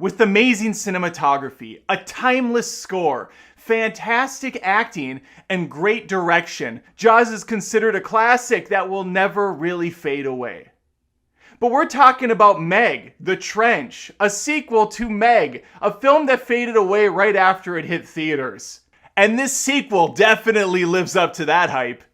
With amazing cinematography, a timeless score, fantastic acting, and great direction, Jaws is considered a classic that will never really fade away. But we're talking about Meg, The Trench, a sequel to Meg, a film that faded away right after it hit theaters. And this sequel definitely lives up to that hype.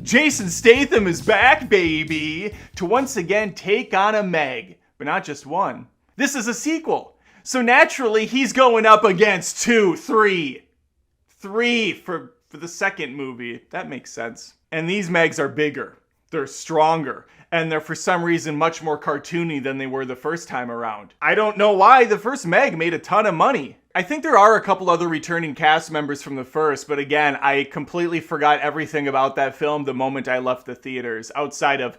Jason Statham is back, baby, to once again take on a Meg, but not just one. This is a sequel, so naturally he's going up against three for the second movie. That makes sense. And these Megs are bigger, they're stronger, and they're for some reason much more cartoony than they were the first time around. I don't know why. The first Meg made a ton of money. I think there are a couple other returning cast members from the first, but again, I completely forgot everything about that film the moment I left the theaters, outside of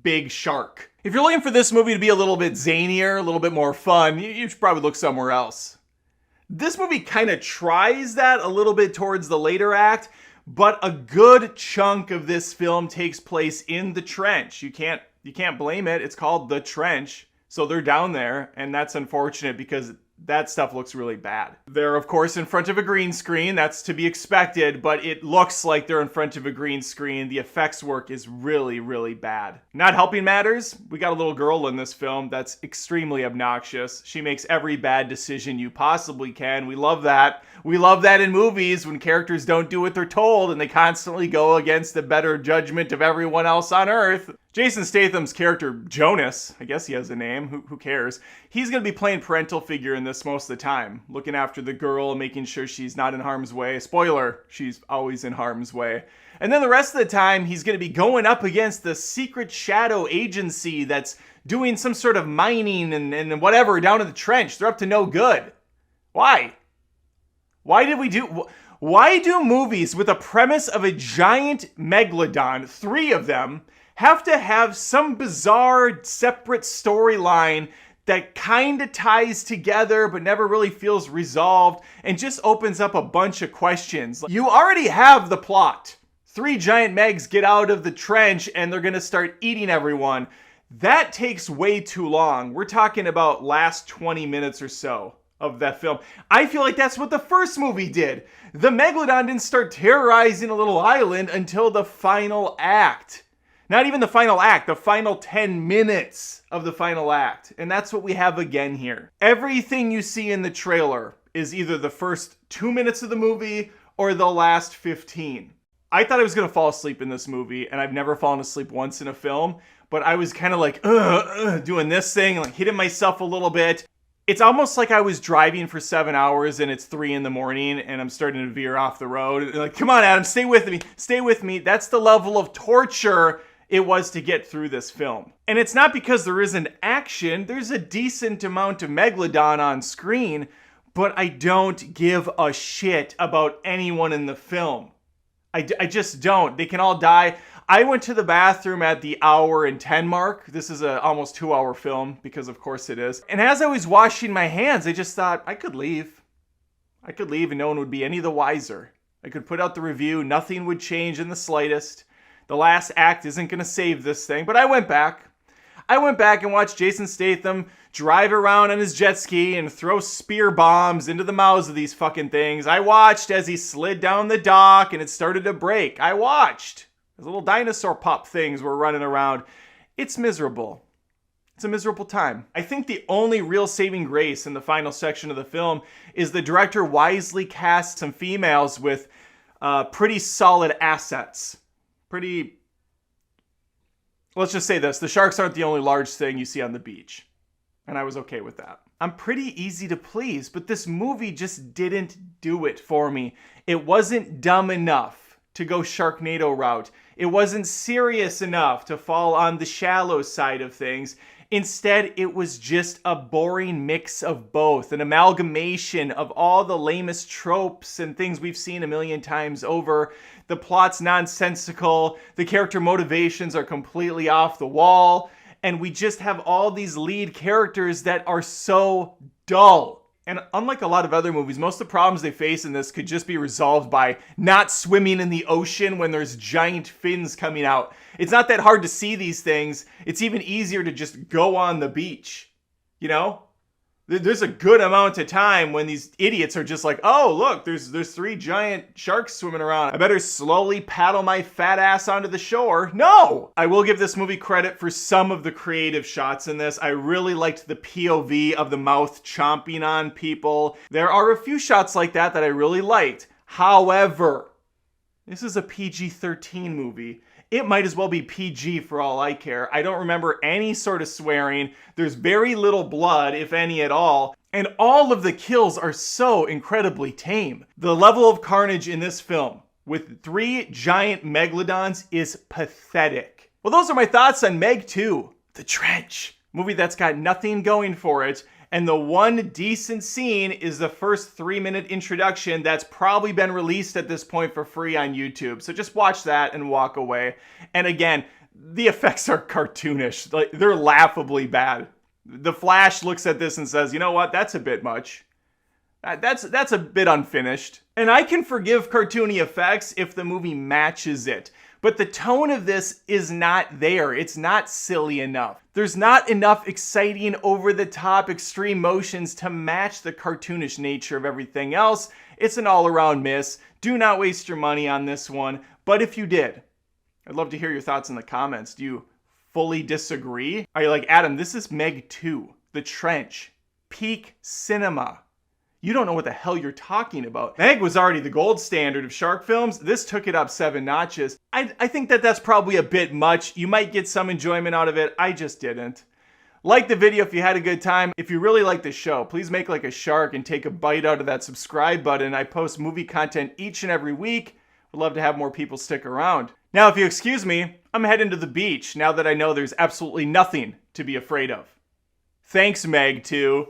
Big Shark. If you're looking for this movie to be a little bit zanier, a little bit more fun, you should probably look somewhere else. This movie kind of tries that a little bit towards the later act, but a good chunk of this film takes place in the trench. You can't blame it. It's called The Trench. So they're down there, and that's unfortunate because that stuff looks really bad. They're, of course, in front of a green screen. That's to be expected, but it looks like they're in front of a green screen. The effects work is really, really bad. Not helping matters, we got a little girl in this film that's extremely obnoxious. She makes every bad decision you possibly can. We love that. We love that in movies when characters don't do what they're told and they constantly go against the better judgment of everyone else on Earth. Jason Statham's character, Jonas, I guess he has a name, who cares? He's going to be playing parental figure in this most of the time, looking after the girl, making sure she's not in harm's way. Spoiler, she's always in harm's way. And then the rest of the time, he's going to be going up against the secret shadow agency that's doing some sort of mining and whatever down in the trench. They're up to no good. Why? Why do movies with a premise of a giant megalodon, 3 of them, have to have some bizarre separate storyline that kind of ties together but never really feels resolved and just opens up a bunch of questions? You already have the plot. 3 giant Megs get out of the trench and they're going to start eating everyone. That takes way too long. We're talking about last 20 minutes or so of that film. I feel like that's what the first movie did. The Megalodon didn't start terrorizing a little island until the final act. Not even the final act, the final 10 minutes of the final act. And that's what we have again here. Everything you see in the trailer is either the first 2 minutes of the movie or the last 15. I thought I was going to fall asleep in this movie, and I've never fallen asleep once in a film, but I was kind of like, doing this thing, like hitting myself a little bit. It's almost like I was driving for 7 hours and it's 3 a.m. and I'm starting to veer off the road. And like, come on, Adam, stay with me. Stay with me. That's the level of torture it was to get through this film. And it's not because there isn't action. There's a decent amount of Megalodon on screen, but I don't give a shit about anyone in the film. I just don't. They can all die. I went to the bathroom at the 1:10 mark. This is a almost 2-hour film because of course it is. And as I was washing my hands, I just thought I could leave. I could leave and no one would be any the wiser. I could put out the review. Nothing would change in the slightest. The last act isn't going to save this thing. But I went back. I went back and watched Jason Statham drive around on his jet ski and throw spear bombs into the mouths of these fucking things. I watched as he slid down the dock and it started to break. I watched. Those little dinosaur pup things were running around. It's miserable. It's a miserable time. I think the only real saving grace in the final section of the film is the director wisely cast some females with pretty solid assets. Let's just say this. The sharks aren't the only large thing you see on the beach. And I was okay with that. I'm pretty easy to please, but this movie just didn't do it for me. It wasn't dumb enough to go Sharknado route. It wasn't serious enough to fall on the shallow side of things. Instead, it was just a boring mix of both, an amalgamation of all the lamest tropes and things we've seen a million times over. The plot's nonsensical, the character motivations are completely off the wall, and we just have all these lead characters that are so dull. And unlike a lot of other movies, most of the problems they face in this could just be resolved by not swimming in the ocean when there's giant fins coming out. It's not that hard to see these things. It's even easier to just go on the beach. You know? There's a good amount of time when these idiots are just like, oh, look, there's 3 giant sharks swimming around. I better slowly paddle my fat ass onto the shore. No! I will give this movie credit for some of the creative shots in this. I really liked the POV of the mouth chomping on people. There are a few shots like that I really liked. However, this is a PG-13 movie. It might as well be PG for all I care. I don't remember any sort of swearing. There's very little blood, if any at all. And all of the kills are so incredibly tame. The level of carnage in this film with 3 giant megalodons is pathetic. Well, those are my thoughts on Meg 2, The Trench. Movie that's got nothing going for it. And the one decent scene is the first 3-minute introduction that's probably been released at this point for free on YouTube. So just watch that and walk away. And again, the effects are cartoonish. Like, they're laughably bad. The Flash looks at this and says, you know what, that's a bit much. That's a bit unfinished. And I can forgive cartoony effects if the movie matches it. But the tone of this is not there. It's not silly enough. There's not enough exciting, over-the-top, extreme motions to match the cartoonish nature of everything else. It's an all-around miss. Do not waste your money on this one. But if you did, I'd love to hear your thoughts in the comments. Do you fully disagree? Are you like, Adam, this is Meg 2, The Trench, peak cinema. You don't know what the hell you're talking about. Meg was already the gold standard of shark films. This took it up 7 notches. I think that's probably a bit much. You might get some enjoyment out of it. I just didn't. Like the video if you had a good time. If you really like the show, please make like a shark and take a bite out of that subscribe button. I post movie content each and every week. Would love to have more people stick around. Now, if you excuse me, I'm heading to the beach now that I know there's absolutely nothing to be afraid of. Thanks, Meg 2.